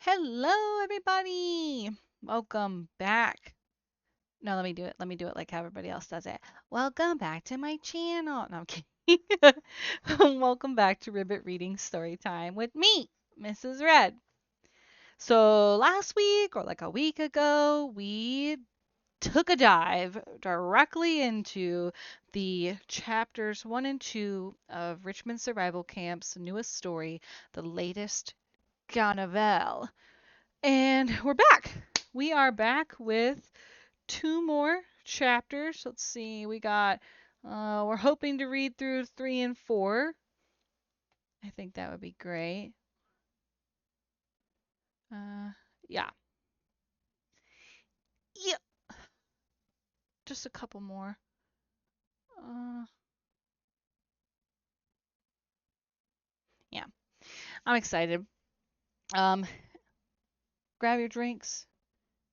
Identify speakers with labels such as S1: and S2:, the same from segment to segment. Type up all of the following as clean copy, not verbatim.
S1: Hello, everybody. Welcome back. No, let me do it. Let me do it like how everybody else does it. Welcome back to my channel. No, I'm kidding. Welcome back to Ribbit Readings Story Time with me, Mrs. Red. So last week or like a week ago, we took a dive directly into the chapters 1 and 2 of Richmond Survival Camp's newest story, the latest Carnival. And we're back. We are back with two more chapters. Let's see. We're hoping to read through 3 and 4. I think that would be great. Uh, yeah. Yeah. Just a couple more. Uh, yeah. I'm excited. Um, grab your drinks,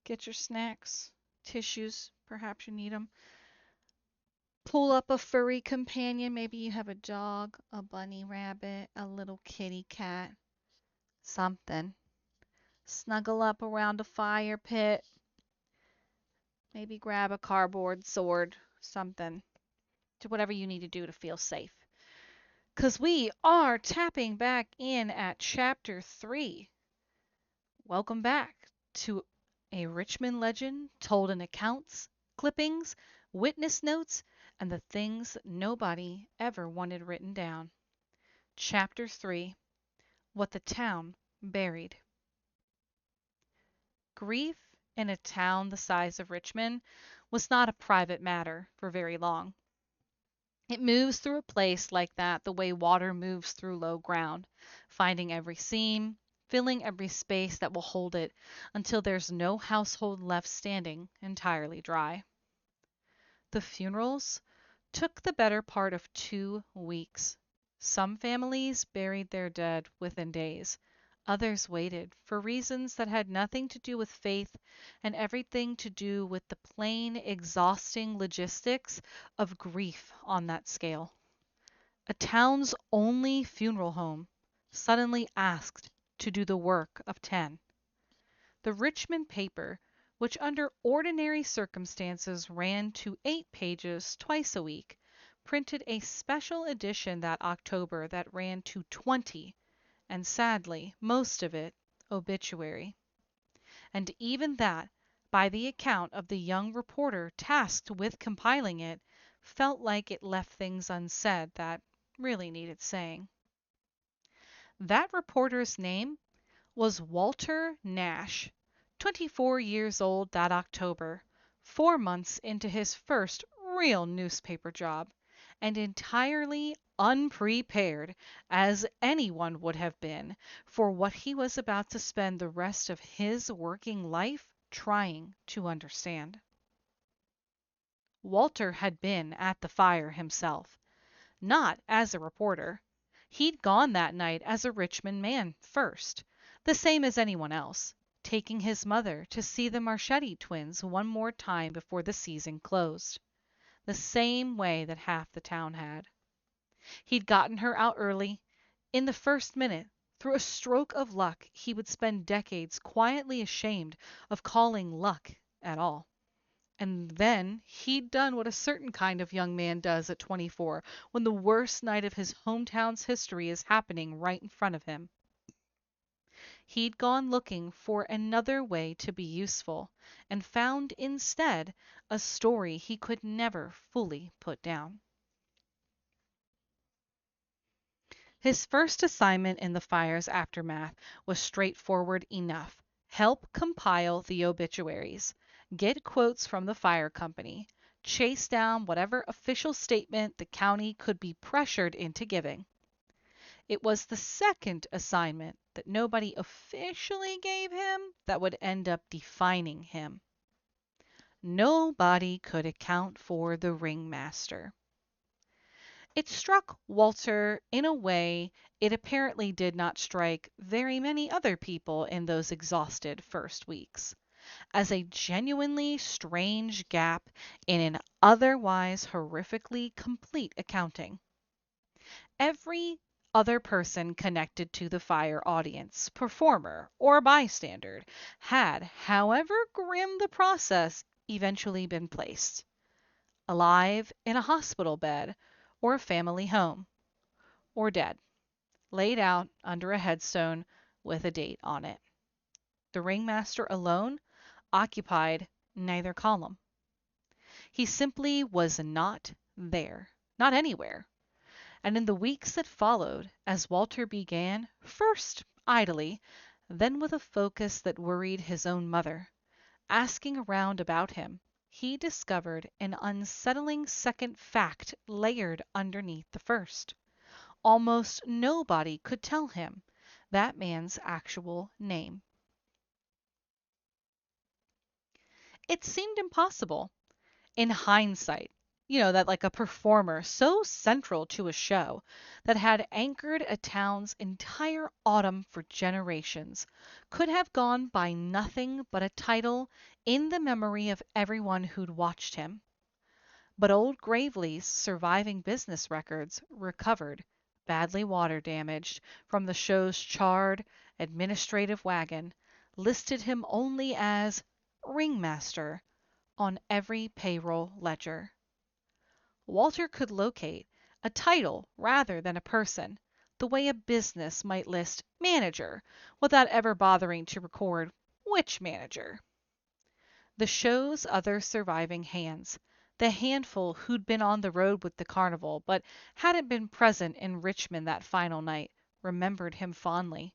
S1: get your snacks, tissues. Perhaps you need them. Pull up a furry companion. Maybe you have a dog, a bunny rabbit, a little kitty cat, something. Snuggle up around a fire pit. Maybe grab a cardboard sword, something. Do whatever you need to do to feel safe. Because we are tapping back in at chapter 3. Welcome back to a Richmond legend told in accounts, clippings, witness notes, and the things that nobody ever wanted written down. Chapter 3. What the Town Buried. Grief in a town the size of Richmond was not a private matter for very long. It moves through a place like that the way water moves through low ground, finding every seam, filling every space that will hold it until there's no household left standing entirely dry. The funerals took the better part of 2 weeks. Some families buried their dead within days. Others waited for reasons that had nothing to do with faith and everything to do with the plain, exhausting logistics of grief on that scale. A town's only funeral home suddenly asked to do the work of 10. The Richmond paper, which under ordinary circumstances ran to 8 pages twice a week, printed a special edition that October that ran to 20, and sadly, most of it obituary. And even that, by the account of the young reporter tasked with compiling it, felt like it left things unsaid that really needed saying. That reporter's name was Walter Nash, 24 years old that October, 4 months into his first real newspaper job, and entirely unprepared, as anyone would have been, for what he was about to spend the rest of his working life trying to understand. Walter had been at the fire himself, not as a reporter. He'd gone that night as a Richmond man first, the same as anyone else, taking his mother to see the Marchetti twins one more time before the season closed, the same way that half the town had. He'd gotten her out early, in the first minute, through a stroke of luck he would spend decades quietly ashamed of calling luck at all. And then he'd done what a certain kind of young man does at 24 when the worst night of his hometown's history is happening right in front of him. He'd gone looking for another way to be useful, and found instead a story he could never fully put down. His first assignment in the fire's aftermath was straightforward enough. Help compile the obituaries, get quotes from the fire company, chase down whatever official statement the county could be pressured into giving. It was the second assignment that nobody officially gave him that would end up defining him. Nobody could account for the ringmaster. It struck Walter in a way it apparently did not strike very many other people in those exhausted first weeks, as a genuinely strange gap in an otherwise horrifically complete accounting. Every other person connected to the fire audience, performer, or bystander had, however grim the process, eventually been placed. Alive in a hospital bed or a family home, or dead, laid out under a headstone with a date on it. The ringmaster alone occupied neither column. He simply was not there, not anywhere. And in the weeks that followed, as Walter began, first idly, then with a focus that worried his own mother, asking around about him, he discovered an unsettling second fact layered underneath the first. Almost nobody could tell him that man's actual name. It seemed impossible. In hindsight, that like a performer so central to a show that had anchored a town's entire autumn for generations could have gone by nothing but a title in the memory of everyone who'd watched him. But old Gravely's surviving business records, recovered, badly water damaged, from the show's charred administrative wagon, listed him only as ringmaster on every payroll ledger. Walter could locate a title rather than a person, the way a business might list manager without ever bothering to record which manager. The show's other surviving hands, the handful who'd been on the road with the Carnival but hadn't been present in Richmond that final night, remembered him fondly,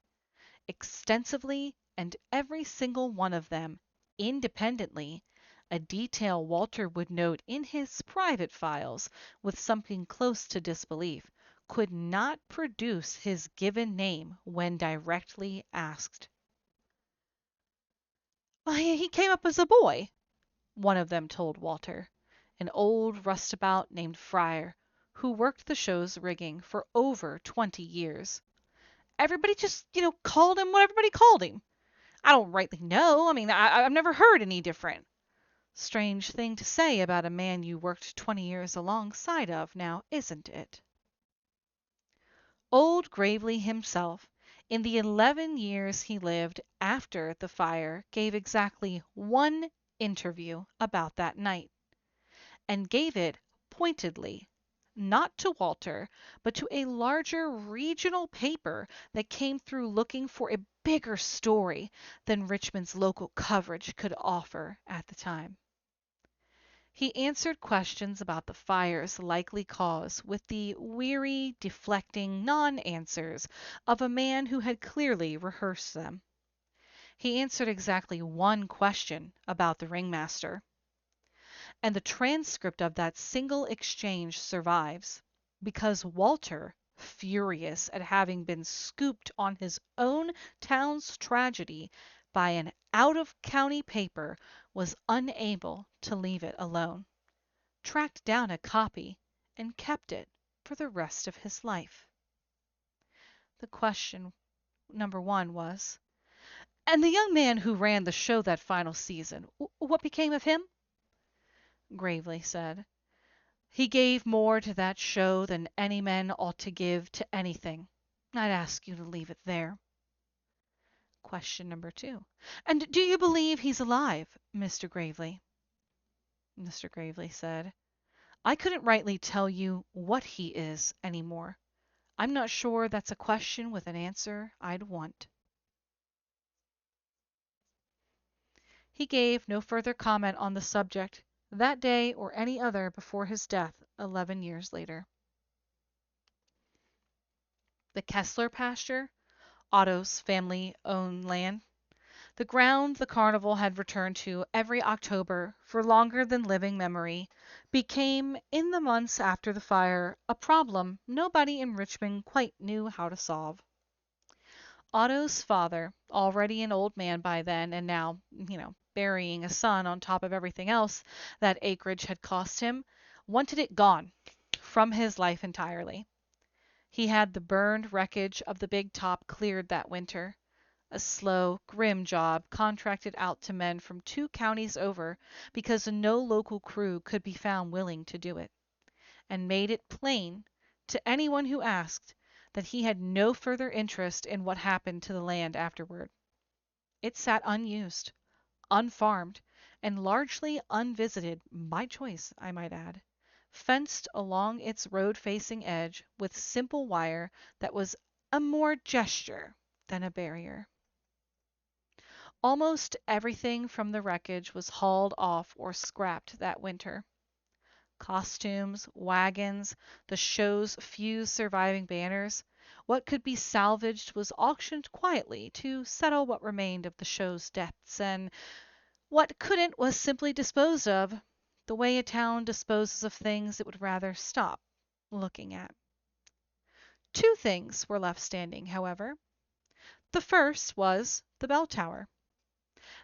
S1: extensively, and every single one of them, independently, a detail Walter would note in his private files with something close to disbelief, could not produce his given name when directly asked. "He came up as a boy," one of them told Walter, an old rustabout named Fryer, who worked the show's rigging for over 20 years. "Everybody just, called him what everybody called him. I don't rightly know. I've never heard any different." Strange thing to say about a man you worked 20 years alongside of, now, isn't it? Old Gravely himself, in the 11 years he lived after the fire, gave exactly one interview about that night, and gave it pointedly, not to Walter, but to a larger regional paper that came through looking for a bigger story than Richmond's local coverage could offer at the time. He answered questions about the fire's likely cause with the weary, deflecting non-answers of a man who had clearly rehearsed them. He answered exactly one question about the ringmaster, and the transcript of that single exchange survives, because Walter, furious at having been scooped on his own town's tragedy by an out-of-county paper, was unable to leave it alone, tracked down a copy, and kept it for the rest of his life. The question, number one, was, "And the young man who ran the show that final season, what became of him?" Gravely said, "He gave more to that show than any man ought to give to anything. I'd ask you to leave it there." Question number two, "And do you believe he's alive, Mr. Gravely?" Mr. Gravely said, "I couldn't rightly tell you what he is any more. I'm not sure that's a question with an answer I'd want." He gave no further comment on the subject that day or any other before his death 11 years later. The Kessler pasture, Otto's family-owned land, the ground the Carnival had returned to every October for longer than living memory, became, in the months after the fire, a problem nobody in Richmond quite knew how to solve. Otto's father, already an old man by then and now, burying a son on top of everything else that acreage had cost him, wanted it gone from his life entirely. He had the burned wreckage of the big top cleared that winter, a slow, grim job contracted out to men from 2 counties over because no local crew could be found willing to do it, and made it plain to anyone who asked that he had no further interest in what happened to the land afterward. It sat unused, unfarmed, and largely unvisited by choice, I might add, fenced along its road-facing edge with simple wire that was a more gesture than a barrier. Almost everything from the wreckage was hauled off or scrapped that winter. Costumes, wagons, the show's few surviving banners. What could be salvaged was auctioned quietly to settle what remained of the show's debts, and what couldn't was simply disposed of, the way a town disposes of things it would rather stop looking at. Two things were left standing, however. The first was the bell tower.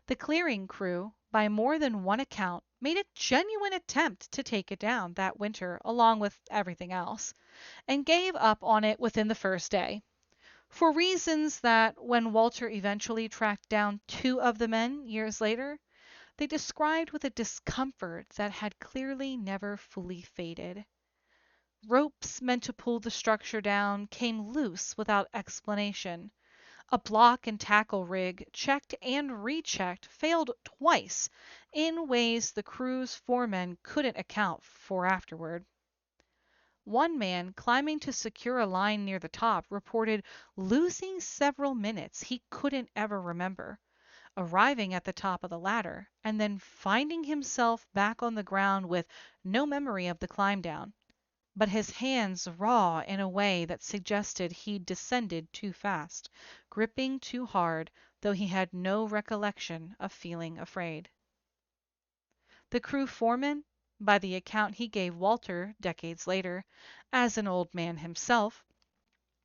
S1: The clearing crew, by more than one account, made a genuine attempt to take it down that winter along with everything else, and gave up on it within the first day, for reasons that, when Walter eventually tracked down two of the men years later, they described with a discomfort that had clearly never fully faded. Ropes meant to pull the structure down came loose without explanation. A block and tackle rig, checked and rechecked, failed twice in ways the crew's foremen couldn't account for afterward. One man climbing to secure a line near the top reported losing several minutes he couldn't ever remember, arriving at the top of the ladder, and then finding himself back on the ground with no memory of the climb down, but his hands raw in a way that suggested he'd descended too fast, gripping too hard, though he had no recollection of feeling afraid. The crew foreman, by the account he gave Walter decades later, as an old man himself,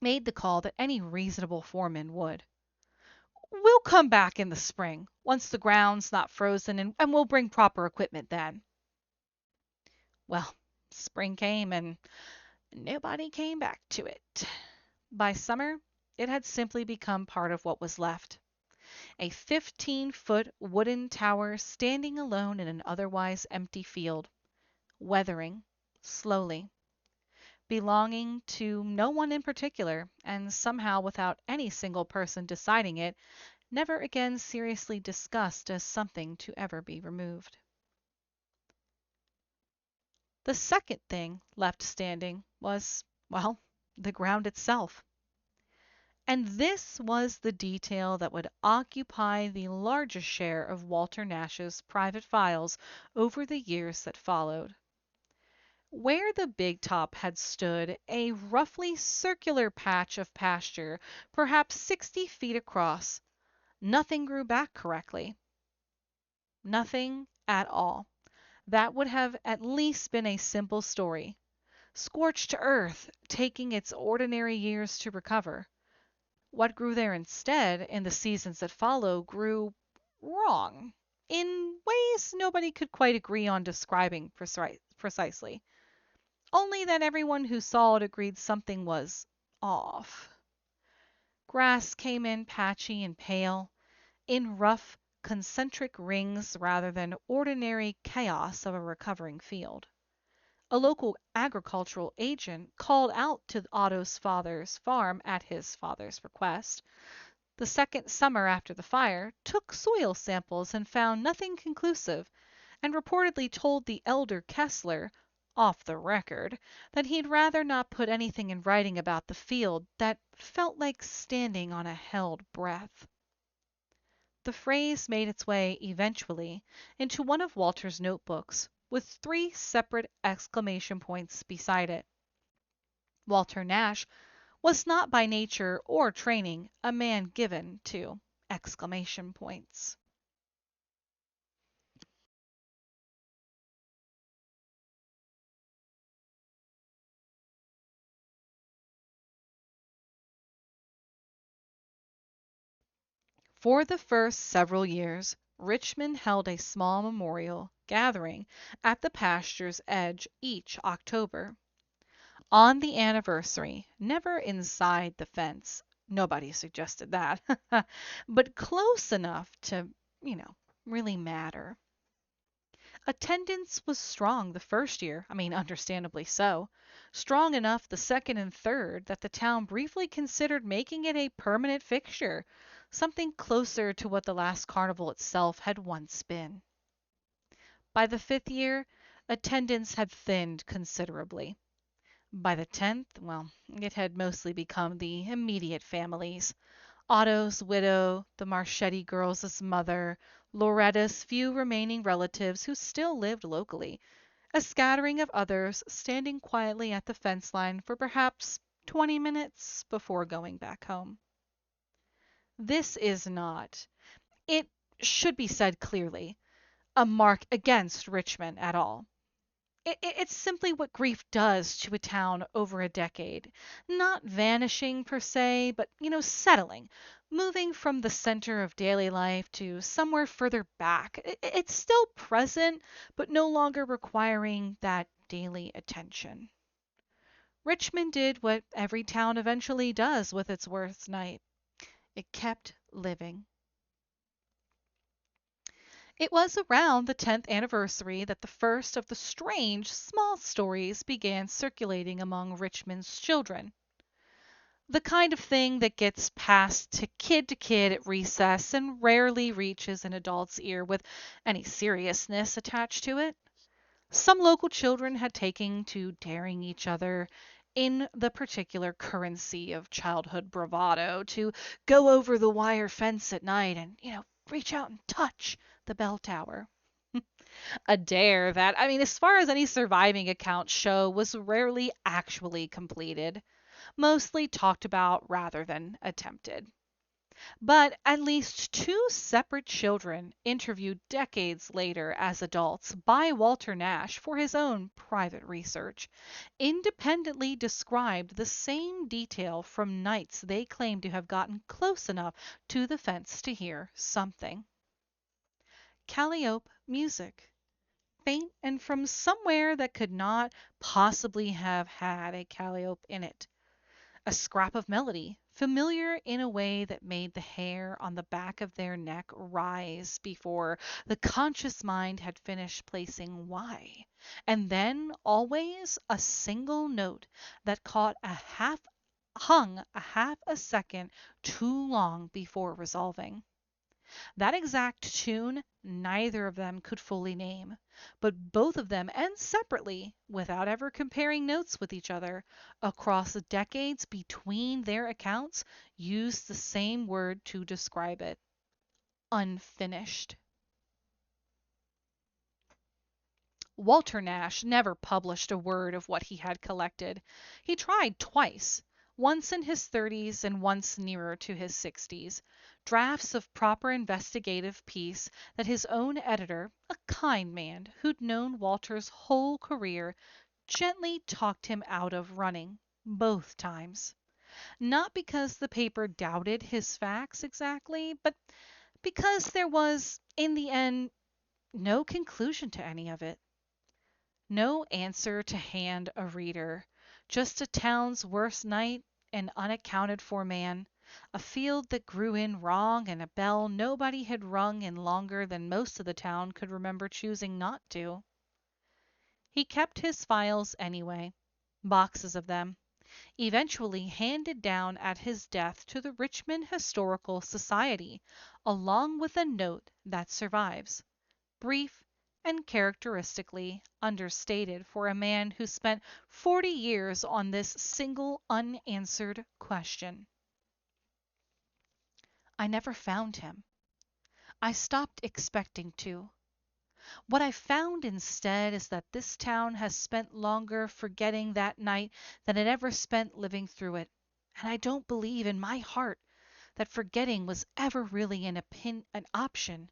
S1: made the call that any reasonable foreman would. "We'll come back in the spring, once the ground's not frozen, and we'll bring proper equipment then." Well, spring came and nobody came back to it. By summer, it had simply become part of what was left. A 15-foot wooden tower standing alone in an otherwise empty field, weathering slowly, belonging to no one in particular, and somehow without any single person deciding it, never again seriously discussed as something to ever be removed. The second thing left standing was, well, the ground itself. And this was the detail that would occupy the largest share of Walter Nash's private files over the years that followed. Where the big top had stood, a roughly circular patch of pasture, perhaps 60 feet across, nothing grew back correctly. Nothing at all. That would have at least been a simple story. Scorched earth, taking its ordinary years to recover. What grew there instead, in the seasons that follow, grew wrong, in ways nobody could quite agree on describing precisely. Only that everyone who saw it agreed something was off. Grass came in patchy and pale, in rough, concentric rings rather than ordinary chaos of a recovering field. A local agricultural agent called out to Otto's father's farm at his father's request, the second summer after the fire, took soil samples and found nothing conclusive, and reportedly told the elder Kessler, off the record, that he'd rather not put anything in writing about the field that felt like standing on a held breath. The phrase made its way, eventually, into one of Walter's notebooks, with 3 separate exclamation points beside it. Walter Nash was not by nature or training a man given to exclamation points. For the first several years, Richmond held a small memorial gathering at the pasture's edge each October. On the anniversary, never inside the fence, nobody suggested that, but close enough to, really matter. Attendance was strong the first year, understandably so. Strong enough the second and third that the town briefly considered making it a permanent fixture, something closer to what the last carnival itself had once been. By the fifth year, attendance had thinned considerably. By the 10th, well, it had mostly become the immediate families. Otto's widow, the Marchetti girls' mother, Loretta's few remaining relatives who still lived locally, a scattering of others standing quietly at the fence line for perhaps 20 minutes before going back home. This is not, it should be said clearly, a mark against Richmond at all. It's simply what grief does to a town over a decade. Not vanishing per se, but, settling, moving from the center of daily life to somewhere further back. It's still present, but no longer requiring that daily attention. Richmond did what every town eventually does with its worst night. It kept living. It was around the 10th anniversary that the first of the strange, small stories began circulating among Richmond's children. The kind of thing that gets passed to kid at recess and rarely reaches an adult's ear with any seriousness attached to it. Some local children had taken to daring each other in the particular currency of childhood bravado to go over the wire fence at night and, reach out and touch the bell tower. A dare that, as far as any surviving accounts show, was rarely actually completed, mostly talked about rather than attempted. But at least two separate children, interviewed decades later as adults by Walter Nash for his own private research, independently described the same detail from nights they claimed to have gotten close enough to the fence to hear something. Calliope music, faint and from somewhere that could not possibly have had a calliope in it. A scrap of melody, familiar in a way that made the hair on the back of their neck rise before the conscious mind had finished placing why. And then always a single note that hung a half a second too long before resolving. That exact tune neither of them could fully name, but both of them, and separately, without ever comparing notes with each other, across the decades between their accounts, used the same word to describe it: unfinished. Walter Nash never published a word of what he had collected. He tried twice, once in his 30s and once nearer to his 60s, drafts of proper investigative piece that his own editor, a kind man who'd known Walter's whole career, gently talked him out of running, both times. Not because the paper doubted his facts exactly, but because there was, in the end, no conclusion to any of it. No answer to hand a reader, just a town's worst night, an unaccounted for man, a field that grew in wrong, and a bell nobody had rung in longer than most of the town could remember choosing not to. He kept his files anyway, boxes of them, eventually handed down at his death to the Richmond Historical Society, along with a note that survives, brief and characteristically understated for a man who spent 40 years on this single unanswered question. I never found him. I stopped expecting to. What I found instead is that this town has spent longer forgetting that night than it ever spent living through it, and I don't believe in my heart that forgetting was ever really an option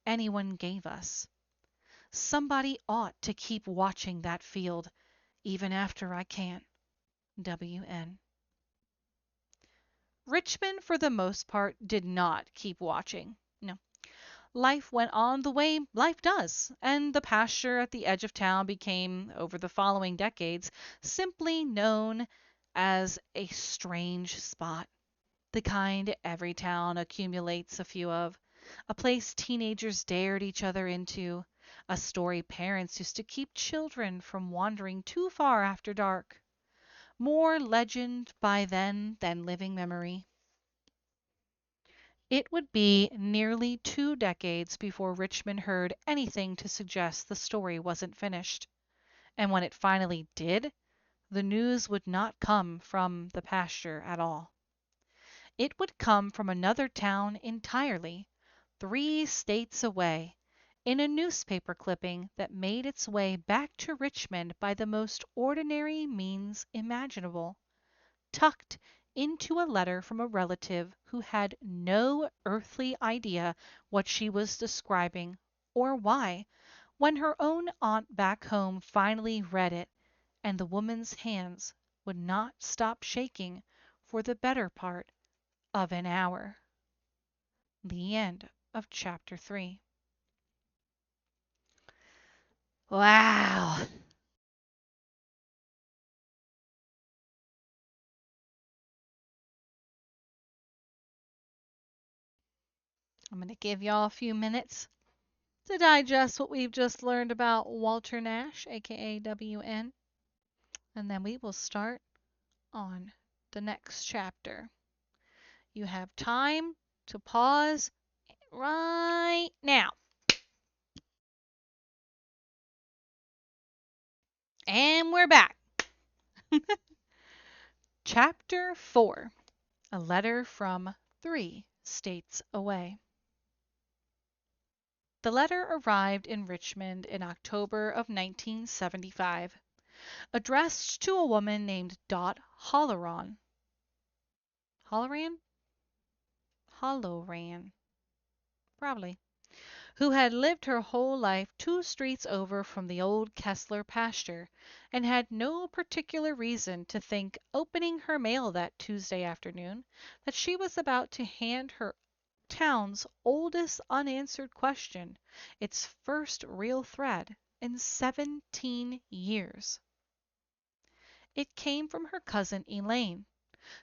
S1: anyone gave us. Somebody ought to keep watching that field, even after I can't. W.N. Richmond, for the most part, did not keep watching. No. Life went on the way life does, and the pasture at the edge of town became, over the following decades, simply known as a strange spot. The kind every town accumulates a few of. A place teenagers dared each other into. a story parents used to keep children from wandering too far after dark. More legend by then than living memory. It would be nearly 2 decades before Richmond heard anything to suggest the story wasn't finished. And when it finally did, the news would not come from the pasture at all. It would come from another town entirely, 3 states away, in a newspaper clipping that made its way back to Richmond by the most ordinary means imaginable, tucked into a letter from a relative who had no earthly idea what she was describing or why, when her own aunt back home finally read it, and the woman's hands would not stop shaking for the better part of an hour. The end of chapter 3. Wow. I'm going to give y'all a few minutes to digest what we've just learned about Walter Nash, aka WN, and then we will start on the next chapter. You have time to pause right now. And we're back. Chapter 4. A letter from 3 states away. The letter arrived in Richmond in October of 1975, addressed to a woman named Dot Halloran. Halloran? Halloran. Probably. Who had lived her whole life 2 streets over from the old Kessler pasture, and had no particular reason to think, opening her mail that Tuesday afternoon, that she was about to hand her town's oldest unanswered question its first real thread in 17 years. It came from her cousin Elaine,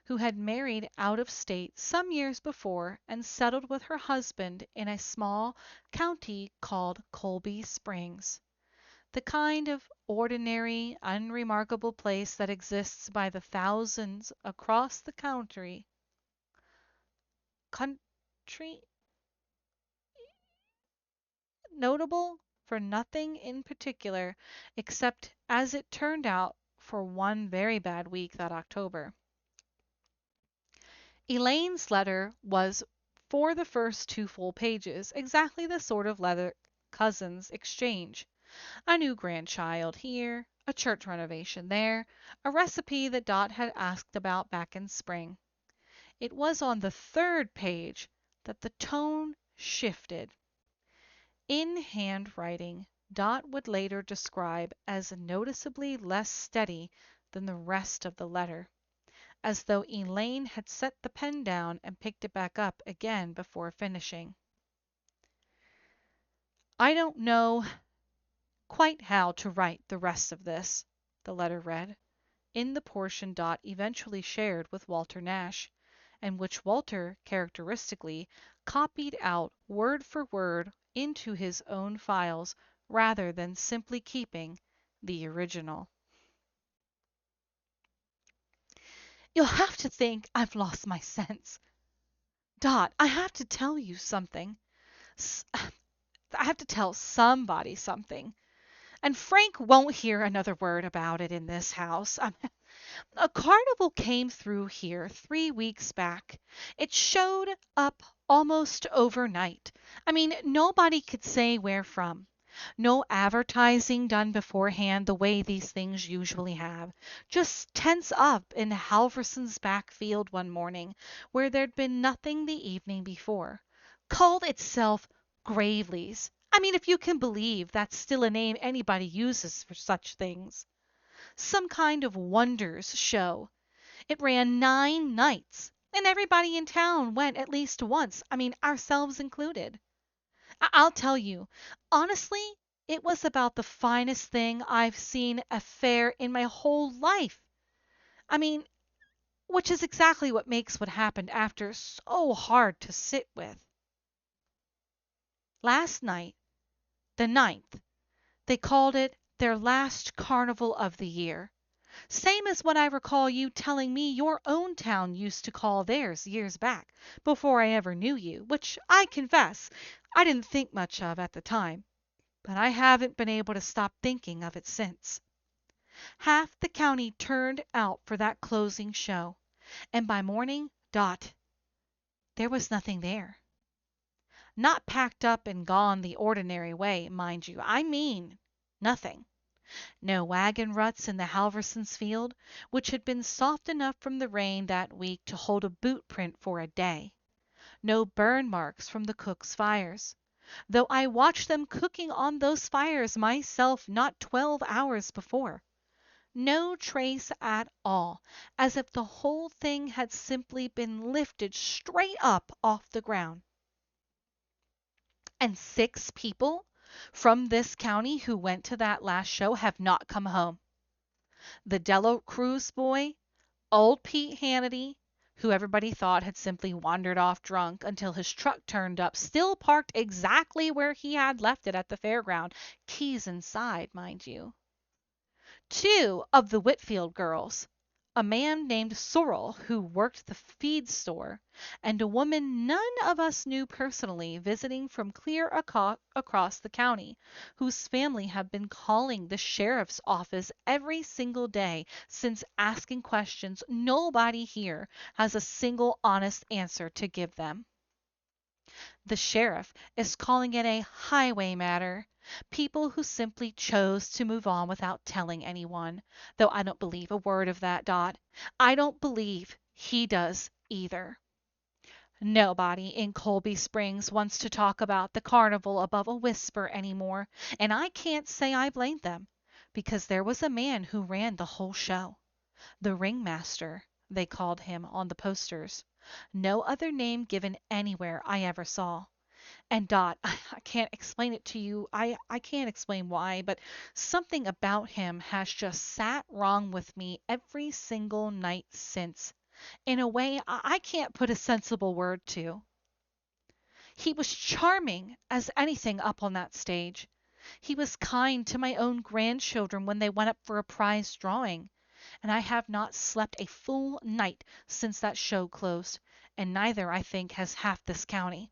S1: who had married out of state some years before and settled with her husband in a small county called Colby Springs, the kind of ordinary, unremarkable place that exists by the thousands across the country notable for nothing in particular except, as it turned out, for one very bad week that October. Elaine's letter was for the first 2 full pages exactly the sort of letter cousins exchange. A new grandchild here, a church renovation there, a recipe that Dot had asked about back in spring. It was on the 3rd page that the tone shifted. In handwriting Dot would later describe as noticeably less steady than the rest of the letter, as though Elaine had set the pen down and picked it back up again before finishing. "I don't know quite how to write the rest of this," the letter read, in the portion Dot eventually shared with Walter Nash, and which Walter characteristically copied out word for word into his own files rather than simply keeping the original. "You'll have to think I've lost my sense. Dot, I have to tell you something. I have to tell somebody something. And Frank won't hear another word about it in this house. A carnival came through here 3 weeks back. It showed up almost overnight. I mean, nobody could say where from. No advertising done beforehand the way these things usually have. Just tents up in Halverson's back field one morning, where there'd been nothing the evening before. Called itself Gravely's. I mean, if you can believe that's still a name anybody uses for such things. Some kind of wonders show. It ran 9 nights, and everybody in town went at least once, I mean, ourselves included. I'll tell you, honestly, it was about the finest thing I've seen a fair in my whole life. I mean, which is exactly what makes what happened after so hard to sit with. Last night, the 9th, They called it their last carnival of the year. Same as what I recall you telling me your own town used to call theirs years back, before I ever knew you, which I confess I didn't think much of at the time, but I haven't been able to stop thinking of it since. Half the county turned out for that closing show, and by morning, Dot, there was nothing there. Not packed up and gone the ordinary way, mind you. I mean nothing. No wagon ruts in the Halversons' field, which had been soft enough from the rain that week to hold a boot print for a day. No burn marks from the cook's fires, though I watched them cooking on those fires myself not 12 hours before. No trace at all, as if the whole thing had simply been lifted straight up off the ground. And 6 people from this county who went to that last show have not come home. The Delo Cruz boy, old Pete Hannity, who everybody thought had simply wandered off drunk until his truck turned up, still parked exactly where he had left it at the fairground, keys inside, mind you. 2 of the Whitfield girls, a man named Sorrel who worked the feed store, and a woman none of us knew personally visiting from clear across the county, whose family have been calling the sheriff's office every single day since asking questions nobody here has a single honest answer to give them. The sheriff is calling it a highway matter. People who simply chose to move on without telling anyone. Though I don't believe a word of that, Dot. I don't believe he does either. Nobody in Colby Springs wants to talk about the carnival above a whisper anymore, and I can't say I blame them, because there was a man who ran the whole show. The ringmaster, they called him on the posters. No other name given anywhere I ever saw. And Dot, I can't explain it to you. I can't explain why, but something about him has just sat wrong with me every single night since, in a way I can't put a sensible word to. He was charming as anything up on that stage. He was kind to my own grandchildren when they went up for a prize drawing, and I have not slept a full night since that show closed, and neither, I think, has half this county.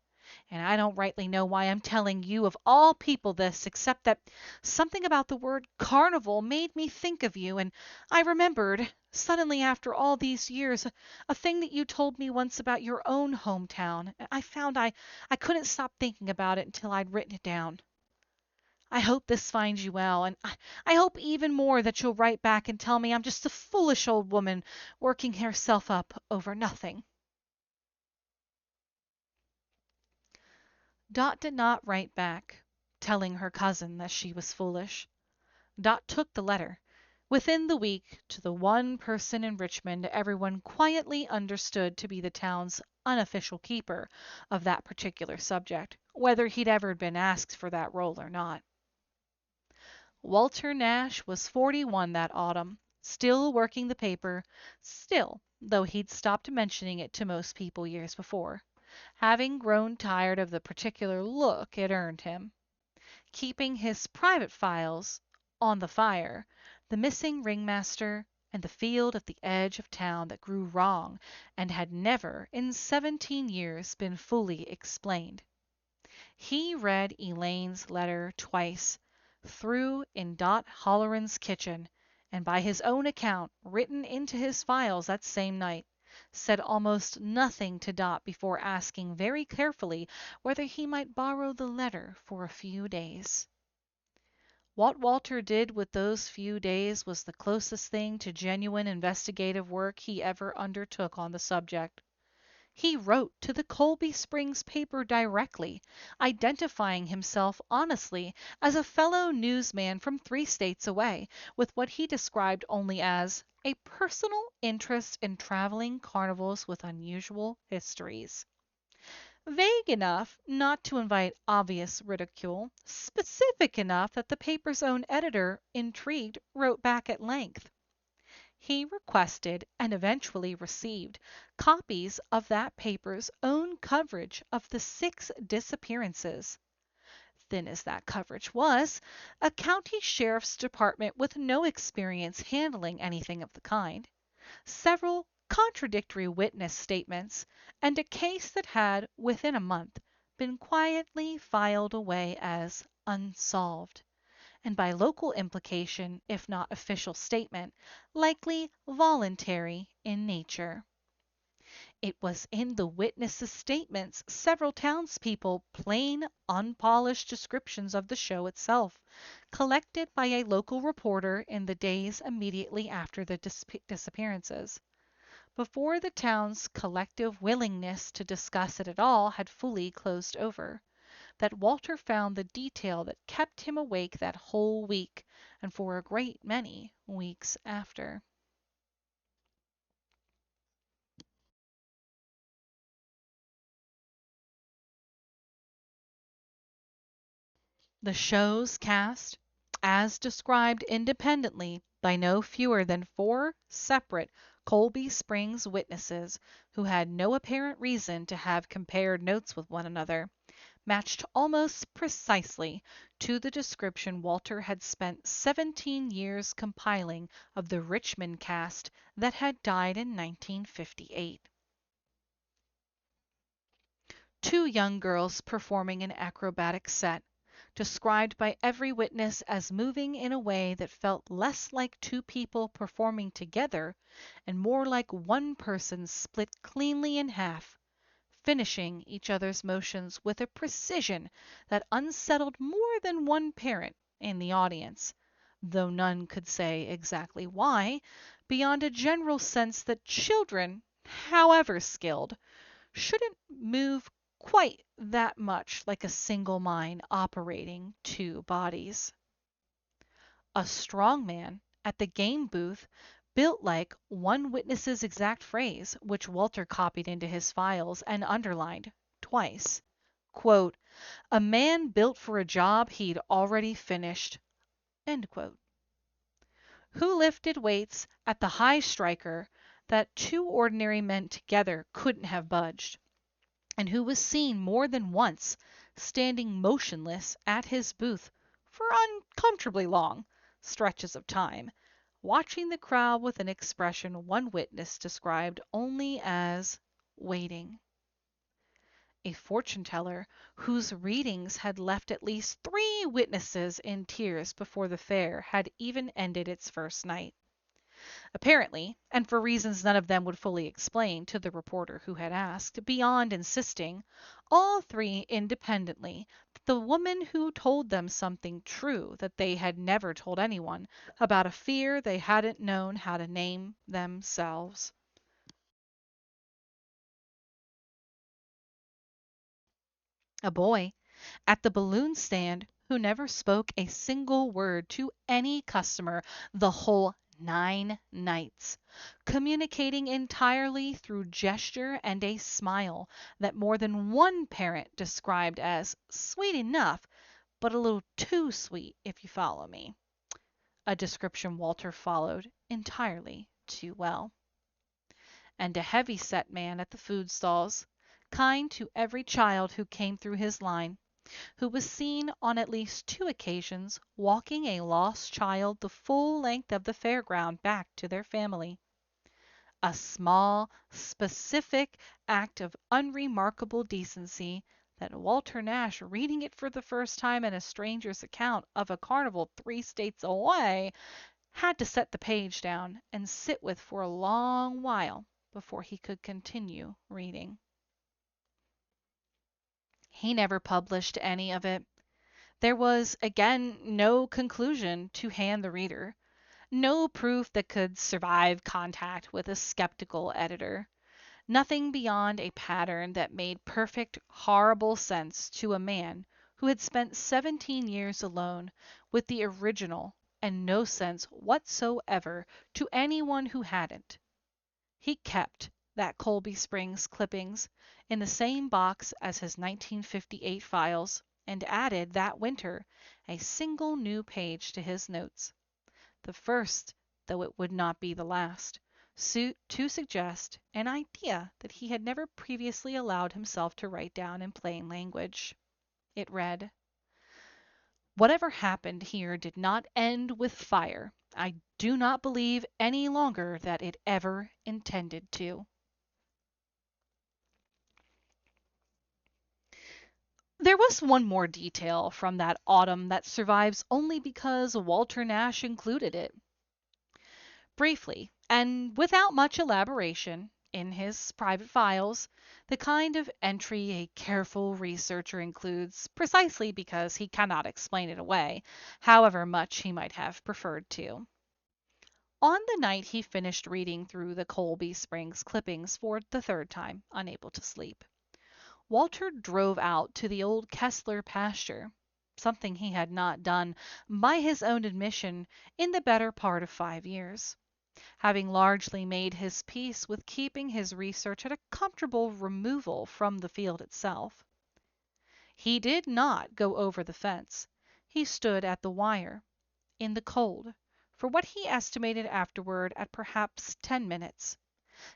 S1: And I don't rightly know why I'm telling you of all people this, except that something about the word carnival made me think of you, and I remembered, suddenly after all these years, a thing that you told me once about your own hometown. I found I couldn't stop thinking about it until I'd written it down. I hope this finds you well, and I hope even more that you'll write back and tell me I'm just a foolish old woman working herself up over nothing. Dot did not write back, telling her cousin that she was foolish. Dot took the letter, within the week, to the one person in Richmond everyone quietly understood to be the town's unofficial keeper of that particular subject, whether he'd ever been asked for that role or not. Walter Nash was 41 that autumn, still working the paper, still, though he'd stopped mentioning it to most people years before, having grown tired of the particular look it earned him. Keeping his private files on the fire, the missing ringmaster, and the field at the edge of town that grew wrong and had never in 17 years been fully explained. He read Elaine's letter twice, through in Dot Halloran's kitchen, and by his own account, written into his files that same night, said almost nothing to Dot before asking very carefully whether he might borrow the letter for a few days. What Walter did with those few days was the closest thing to genuine investigative work he ever undertook on the subject. He wrote to the Colby Springs paper directly, identifying himself honestly as a fellow newsman from 3 states away, with what he described only as a personal interest in traveling carnivals with unusual histories. Vague enough not to invite obvious ridicule, specific enough that the paper's own editor, intrigued, wrote back at length. He requested, and eventually received, copies of that paper's own coverage of the 6 disappearances. thin as that coverage was, a county sheriff's department with no experience handling anything of the kind, several contradictory witness statements, and a case that had, within a month, been quietly filed away as unsolved, and by local implication, if not official statement, likely voluntary in nature. It was in the witnesses' statements several townspeople plain, unpolished descriptions of the show itself, collected by a local reporter in the days immediately after the disappearances, before the town's collective willingness to discuss it at all had fully closed over, that Walter found the detail that kept him awake that whole week, and for a great many weeks after. The show's cast, as described independently by no fewer than four separate Colby Springs witnesses who had no apparent reason to have compared notes with one another, matched almost precisely to the description Walter had spent 17 years compiling of the Richmond cast that had died in 1958. Two young girls performing an acrobatic set, described by every witness as moving in a way that felt less like two people performing together and more like one person split cleanly in half, finishing each other's motions with a precision that unsettled more than one parent in the audience, though none could say exactly why, beyond a general sense that children, however skilled, shouldn't move quite that much like a single mind operating two bodies. A strong man at the game booth, built like one witness's exact phrase, which Walter copied into his files and underlined twice. Quote, "A man built for a job he'd already finished." End quote. Who lifted weights at the high striker that two ordinary men together couldn't have budged, and who was seen more than once standing motionless at his booth for uncomfortably long stretches of time, watching the crowd with an expression one witness described only as waiting. A fortune teller whose readings had left at least 3 witnesses in tears before the fair had even ended its first night. Apparently, and for reasons none of them would fully explain to the reporter who had asked, beyond insisting, all 3 independently, that the woman who told them something true that they had never told anyone about a fear they hadn't known how to name themselves. A boy at the balloon stand who never spoke a single word to any customer the whole 9 nights, communicating entirely through gesture and a smile that more than one parent described as sweet enough, but a little too sweet, if you follow me. A description Walter followed entirely too well. And a heavy-set man at the food stalls, kind to every child who came through his line, who was seen on at least 2 occasions walking a lost child the full length of the fairground back to their family. A small, specific act of unremarkable decency that Walter Nash, reading it for the first time in a stranger's account of a carnival 3 states away, had to set the page down and sit with for a long while before he could continue reading. He never published any of it. There was, again, no conclusion to hand the reader, no proof that could survive contact with a skeptical editor, nothing beyond a pattern that made perfect, horrible sense to a man who had spent 17 years alone with the original and no sense whatsoever to anyone who hadn't. He kept that Colby Springs clippings in the same box as his 1958 files, and added that winter a single new page to his notes, the first, though it would not be the last, to suggest an idea that he had never previously allowed himself to write down in plain language. It read, Whatever happened here did not end with fire. I do not believe any longer that it ever intended to. There was one more detail from that autumn that survives only because Walter Nash included it. Briefly, and without much elaboration, in his private files, the kind of entry a careful researcher includes precisely because he cannot explain it away, however much he might have preferred to. On the night he finished reading through the Colby Springs clippings for the third time, unable to sleep, Walter drove out to the old Kessler pasture, something he had not done, by his own admission, in the better part of 5 years, having largely made his peace with keeping his research at a comfortable removal from the field itself. He did not go over the fence. He stood at the wire, in the cold, for what he estimated afterward at perhaps 10 minutes,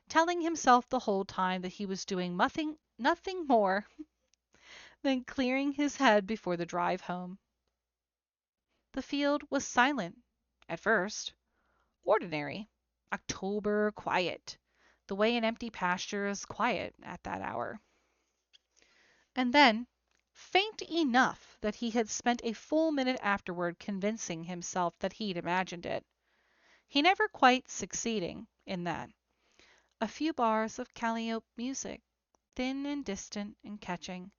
S1: telling himself the whole time that he was doing nothing more than clearing his head before the drive home. The field was silent at first, ordinary, October quiet, the way an empty pasture is quiet at that hour. And then, faint enough that he had spent a full minute afterward convincing himself that he'd imagined it, he never quite succeeding in that. A few bars of calliope music, thin and distant and catching,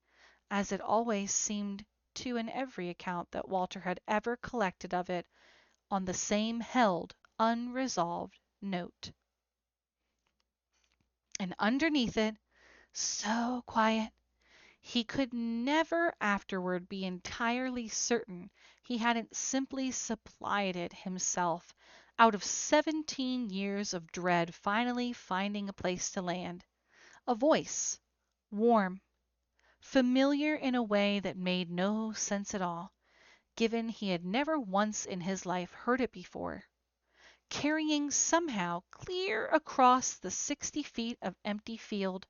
S1: as it always seemed to in every account that Walter had ever collected of it, on the same held, unresolved note. And underneath it, so quiet, he could never afterward be entirely certain he hadn't simply supplied it himself out of 17 years of dread finally finding a place to land. A voice, warm, familiar in a way that made no sense at all, given he had never once in his life heard it before, carrying somehow clear across the 60 feet of empty field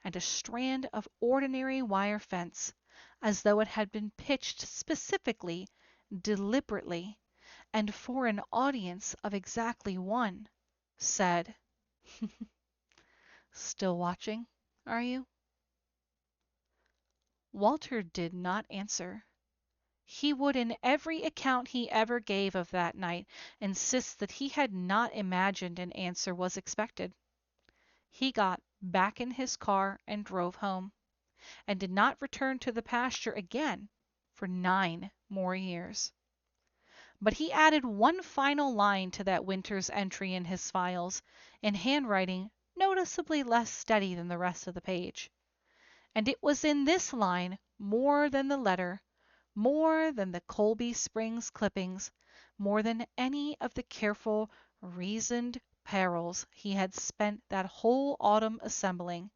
S1: and a strand of ordinary wire fence, as though it had been pitched specifically, deliberately, and for an audience of exactly one, said, "Still watching, are you?" Walter did not answer. He would in every account he ever gave of that night insist that he had not imagined an answer was expected. He got back in his car and drove home, and did not return to the pasture again for 9 more years. But he added one final line to that winter's entry in his files, in handwriting noticeably less steady than the rest of the page. And it was in this line, more than the letter, more than the Colby Springs clippings, more than any of the careful, reasoned perils he had spent that whole autumn assembling,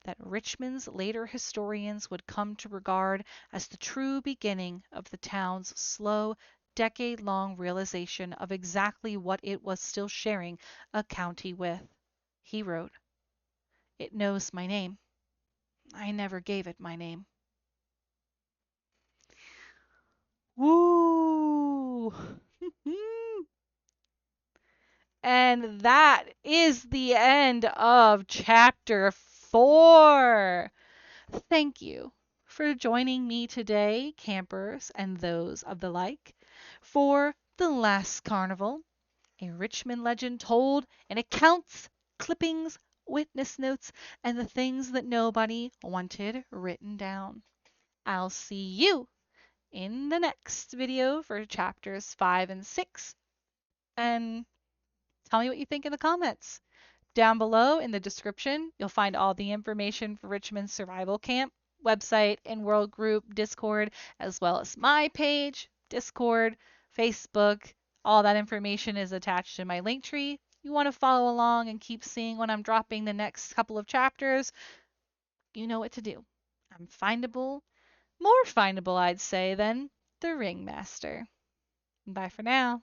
S1: that Richmond's later historians would come to regard as the true beginning of the town's slow, decade-long realization of exactly what it was still sharing a county with. He wrote, "It knows my name. I never gave it my name." Woo! And that is the end of chapter 4. Thank you for joining me today, campers and those of the like, for The Last Carnival, a Richmond legend told in accounts, clippings, witness notes, and the things that nobody wanted written down. I'll see you in the next video for chapters 5 and 6. And tell me what you think in the comments. Down below in the description, you'll find all the information for Richmond Survival Camp, website and world group, Discord, as well as my page, Discord, Facebook. All that information is attached in my link tree. You want to follow along and keep seeing when I'm dropping the next couple of chapters, you know what to do. I'm findable, more findable, I'd say, than the Ringmaster. Bye for now.